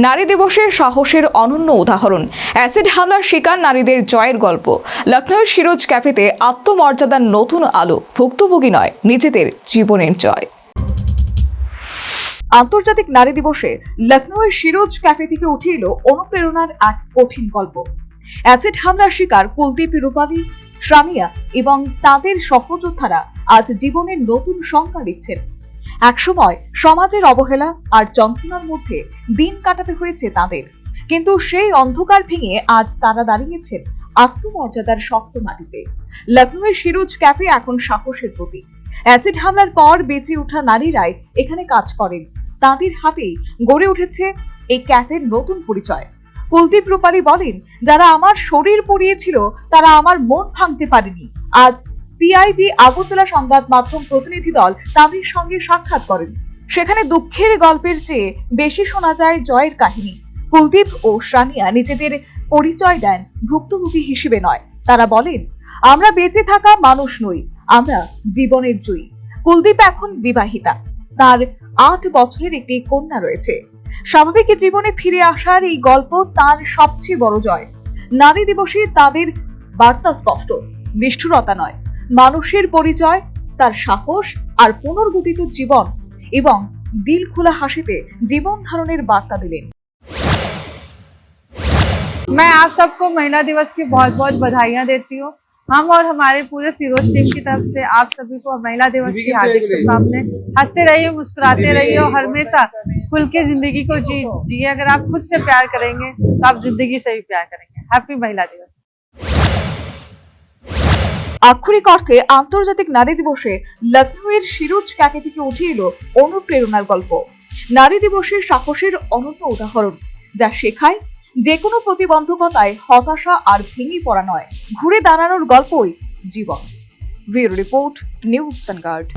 নারী দিবসে সাহসের অনন্য উদাহরণ অ্যাসিড হামলার শিকার নারীদের জয়ের গল্প। লখনৌয়ের সিরোজ ক্যাফেতে আত্মমর্যাদার নতুন আলো, ভুক্তভোগী নয়, নিজেদের জীবনের জয়। আন্তর্জাতিক নারী দিবসে লখনৌয়ের সিরোজ ক্যাফে থেকে উঠে এলো অনুপ্রেরণার এক কঠিন গল্প। অ্যাসিড হামলার শিকার কুলদীপ, রূপালী, সামিয়া এবং তাদের সহযোদ্ধারা আজ জীবনের নতুন সংজ্ঞা লিখছেন। একসময় সমাজের অবহেলা আর যন্ত্রণার মধ্যে দিন কাটাতে হয়েছে তাদের, কিন্তু সেই অন্ধকার ভেঙে আজ তারা দাঁড়িয়েছেন আত্মমর্যাদার শক্ত মাটিতে। লখনৌয়ের সিরোজ ক্যাফে এখন সাহসের প্রতীক। অ্যাসিড হামলার পর বেঁচে ওঠা নারীরাই এখানে কাজ করেন, তাদের হাতেই গড়ে উঠেছে এই ক্যাফের নতুন পরিচয়। কুলদীপ, রূপালী বলেন, যারা আমার শরীর পুড়িয়েছিল তারা আমার মন ভাঙতে পারেনি। আজ পিআইবি আগরতলা সংবাদ মাধ্যম প্রতিনিধি দল তাদের সঙ্গে সাক্ষাৎ করেন। সেখানে দুঃখের গল্পের চেয়ে বেশি শোনা যায় জয়ের কাহিনী। কুলদীপ ও সানিয়া নিজেদের পরিচয় দেন ভুক্তভোগী হিসেবে নয়। তারা বলেন, আমরা বেঁচে থাকা মানুষ নই, আমরা জীবনের জয়ী। কুলদীপ এখন বিবাহিতা, তার 8 বছরের একটি কন্যা রয়েছে। স্বাভাবিক জীবনে ফিরে আসার এই গল্প তার সবচেয়ে বড় জয়। নারী দিবসে তাদের বার্তা স্পষ্ট, নিষ্ঠুরতা নয়, মানুষের পরিচয়, তার সাহস আর পুনর্গঠিত জীবন এবং দিল খোলা হাসিতে জীবন ধারণের বার্তা দিলেন। मैं आप सबको महिला दिवस की बहुत बहुत बधाइयां देती हूँ। हम और हमारे पूरे सिरोज टीम की तरफ से आप सभी को महिला दिवस की हार्दिक शुभकामनाएं। हंसते रहिए, मुस्कुराते रहिए और हमेशा खुल के जिंदगी को जिए। अगर आप खुद से प्यार करेंगे तो आप जिंदगी से भी प्यार करेंगे। हैप्पी महिला दिवस। আক্ষরিক অর্থে আন্তর্জাতিক নারী দিবসে লখনৌয়ের সিরোজ ক্যাফে থেকে উঠে এলো অনুপ্রেরণার গল্প। নারী দিবসের সাহসের অনন্য উদাহরণ, যা শেখায় যে কোনো প্রতিবন্ধকতায় হতাশা আর ভেঙে পড়া নয়, ঘুরে দাঁড়ানোর গল্পই জীবন। Bureau report, news vanguard.